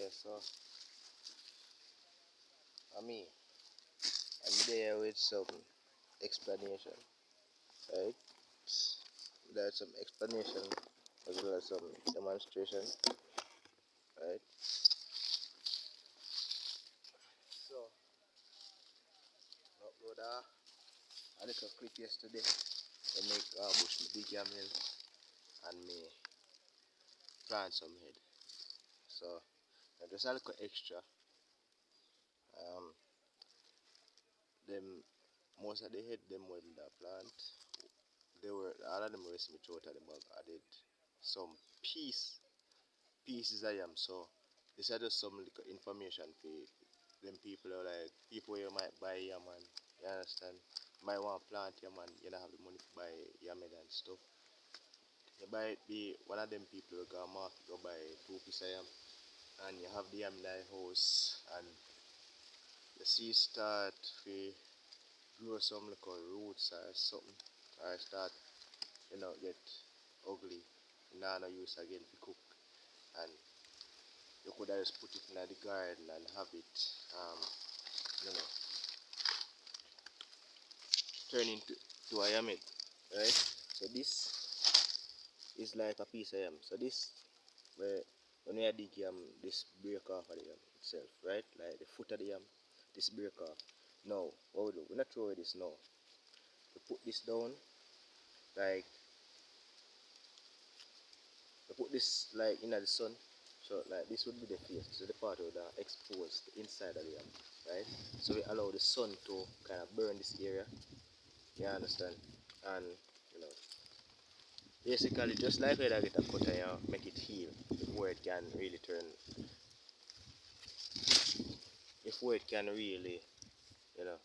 Yeah, so I'm there with some explanation, right? There's some explanation as well as some demonstration, right? So, upload a little clip yesterday. I make bush me big yamhill and me plant some head. So, just a little extra. Them most of the head them were in the plant. They were all of them were me out of the bag. I did some pieces of yam. So this is just some little information for them people who like people you might buy yam and you understand. You might want to plant yam and you don't have the money to buy yam and stuff. You might be one of them people who go market go buy 2 pieces of yam and you have the yam in the house and you see start to grow some little roots or something or start get ugly. Now no use again to cook and you could just put it in the garden and have it you know turn into a yammed, right? So this is like a piece of yam. So this where when we dig yam, this break off of the yam itself, right? Like the foot of the yam, this break off. Now, what we do, we're not throw this now. We put this down, like we put this like in the sun. So like this would be the face, so the part of the exposed inside of the yam, right? So we allow the sun to kind of burn this area. You understand? And basically just like where I get a cut and make it heal before it can really turn, before it can really, you know,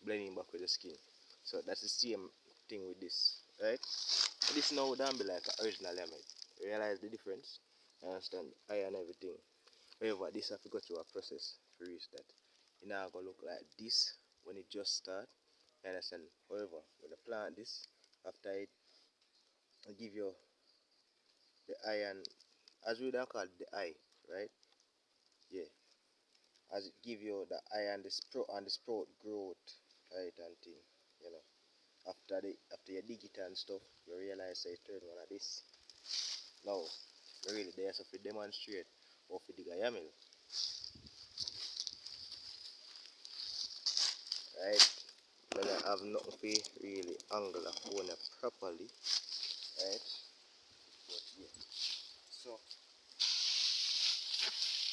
blending back with the skin. So that's the same thing with this, right? So this now don't be like an original lemon. Realize the difference? You understand? Iron everything. However, this have to go through a process to reach that. It now gonna look like this when it just start. You understand? However, when you plant this, after it give you the iron, as we don't call it the eye, right? Yeah. As it give you the eye and the sprout growth, right, and thing, you know. After you dig it and stuff, you realize that you turn one of this. Now, really there's a to demonstrate how to dig a yamhill. Right? When I have nothing to really angle a phone properly. Right? But yeah. So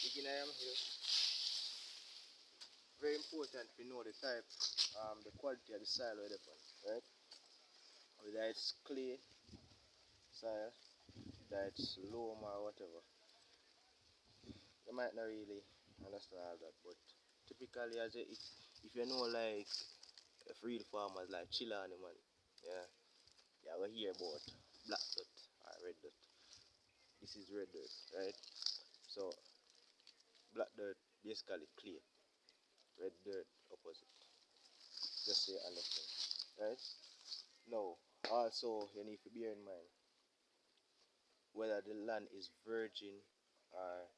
digging a yamhill, very important to know the type, the quality of the soil where they're on, right? Whether it's clay soil, whether it's loam or whatever. You might not really understand all that, but typically if you know like real farmers like Chilani man, yeah, yeah, we hear about black dirt or red dirt. This is red dirt, right? So black dirt basically clay, red dirt opposite. Just so you understand, right? Now, also you need to bear in mind whether the land is virgin or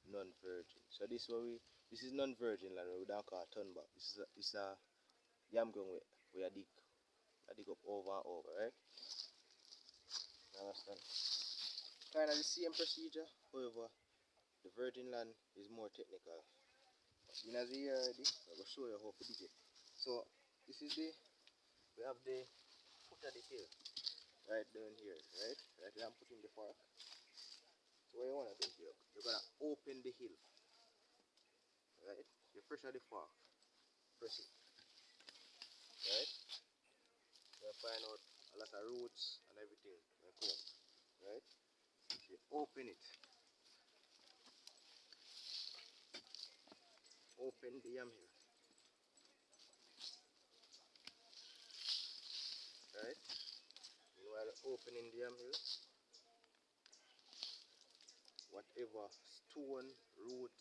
non-virgin. So this is non-virgin land we don't call turnback. This is a yam ground we I dig up over and over, right? You understand? Kind of the same procedure, however, the virgin land is more technical. In as we already, I will show you how to dig it. So this is we have the foot of the hill right down here, right? Right here I'm putting the fork. So what you want to do here, you're gonna open the hill, right? You pressure the fork, press it, right? You'll find out a lot of roots and everything will come up, right? You open it, open the yamhill, right? And while opening the yamhill, whatever stone, root,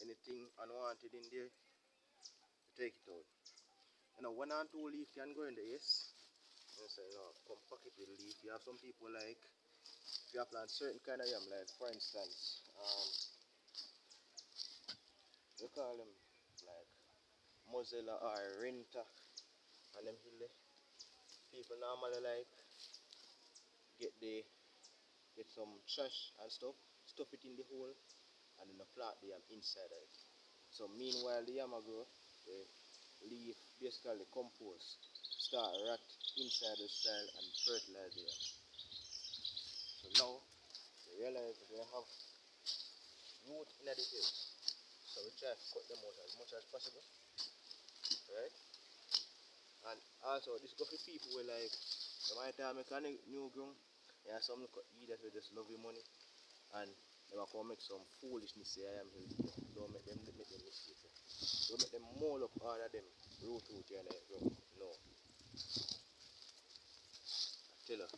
anything unwanted in there, you take it out. You know, 1 or 2 leaf can go in there, yes. You say, no, come pack it with leaf. You have some people like if you plant certain kind of yam, like for instance, we call them like Mozilla or Renta and them hill, people normally like get some trash and stuff it in the hole, and then plant the yam inside of it. So meanwhile the yam grow, the leaf basically compost start rot inside the soil and fertilize the yam. So now we realize that they have root in the hills. So we try to cut them out as much as possible. Right? And also this go for people who like they might make a new ground. Yeah, some eaters will just love your money and they will come make some foolishness here. Don't make them mistake. Don't make them mold up all of them root here in the ground. No. I tell you,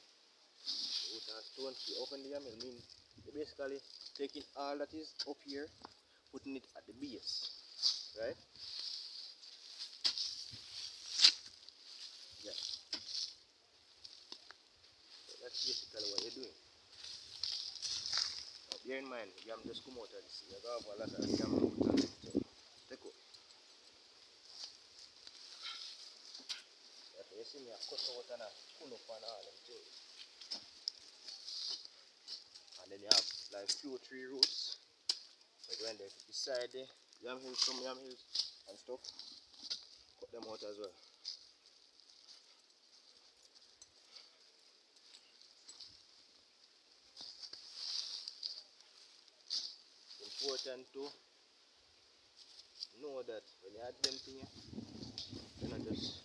root and stones we open the yamhill mean they basically taking all that is up here, putting it at the base. Right? Yeah. So that's basically what you're doing. Now bear in mind, yam just come out of this. You have a lot of yam root and it. So take out. You see me I cut out and I pull up on all them things. And then you have like 2 or 3 roots. Like when they beside the yamhills, some yamhills and stuff, cut them out as well. Important to know that when you add them things, you're not just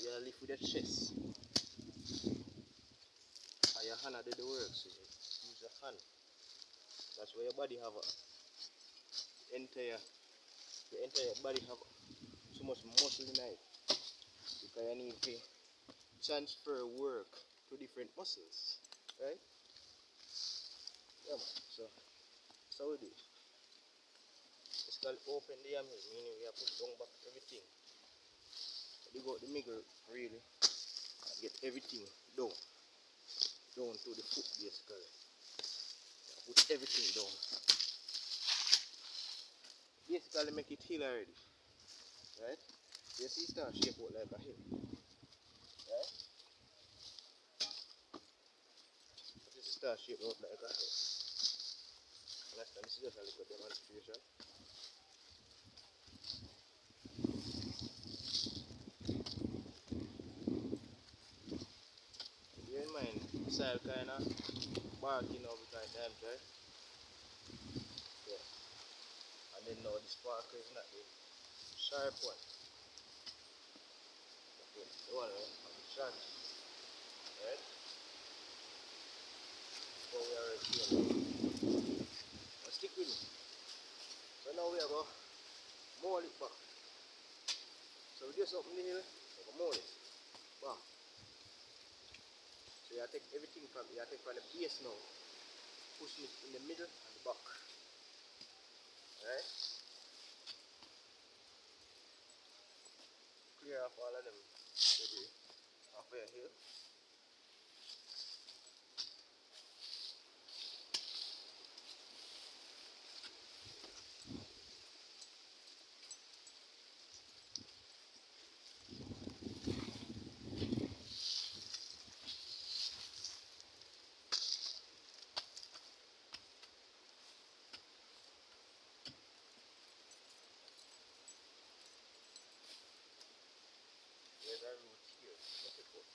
you live with your chest. And your hand do the work, so you use your hand. That's why your body have the entire body have so much muscle in it. Because you need to transfer work to different muscles. Right? Yeah man. So that's how we do it. It's called open the yamhill, meaning we have to put down back everything. Dig out the middle really and get everything down to the foot basically. Put everything down. Basically make it hill already. Right? You see it start shape out like a hill. Right? But it start shape out like a hill. Understand? This is just a little demonstration. Bear in mind, the soil kinda barking over time, right? Yeah. And then now this sparkle is not the sharp one. Okay, the one on the sharp. Right? So we are right here now. Now stick with me. So now we are going to mold it back. So we just up in the hill, we go mold it. Bam. So you take everything from the base now, pushing it in the middle and the back. Right? Clear off all of them debris off your hill. There's a root here. Look at this.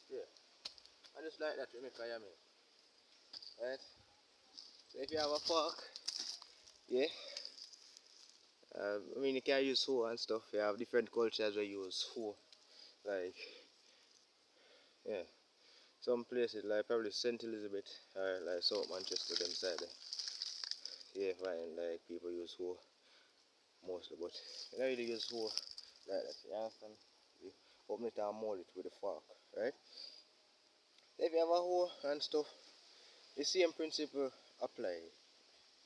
Yeah. And just like that we make a yamhill. Right? So if you have a fork, yeah. I mean you can use hoe and stuff. You have different cultures that use hoe. Like yeah. Some places like probably St. Elizabeth or like South Manchester them side there. Yeah, fine. Like people use hoe mostly, but you don't really use hoe like that. You understand? You open it and mold it with a fork, right? If you have a hoe and stuff, the same principle apply.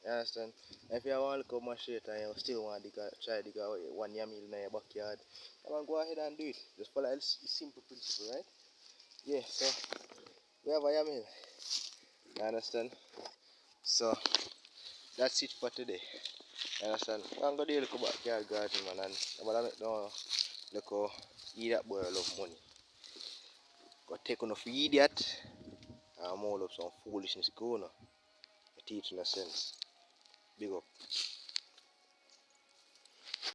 You understand? If you have a little machete and you still want to try to dig out one yamhill in your backyard, come on, go ahead and do it. Just follow this simple principle, right? Yeah, so we have a yamhill. You understand? So that's it for today. You understand? I'm gonna do a little backyard garden, man, and I'm gonna make no little idiot boy love money. Go take on a idiot and mold up some foolishness going on. Teaching a sense. Big up.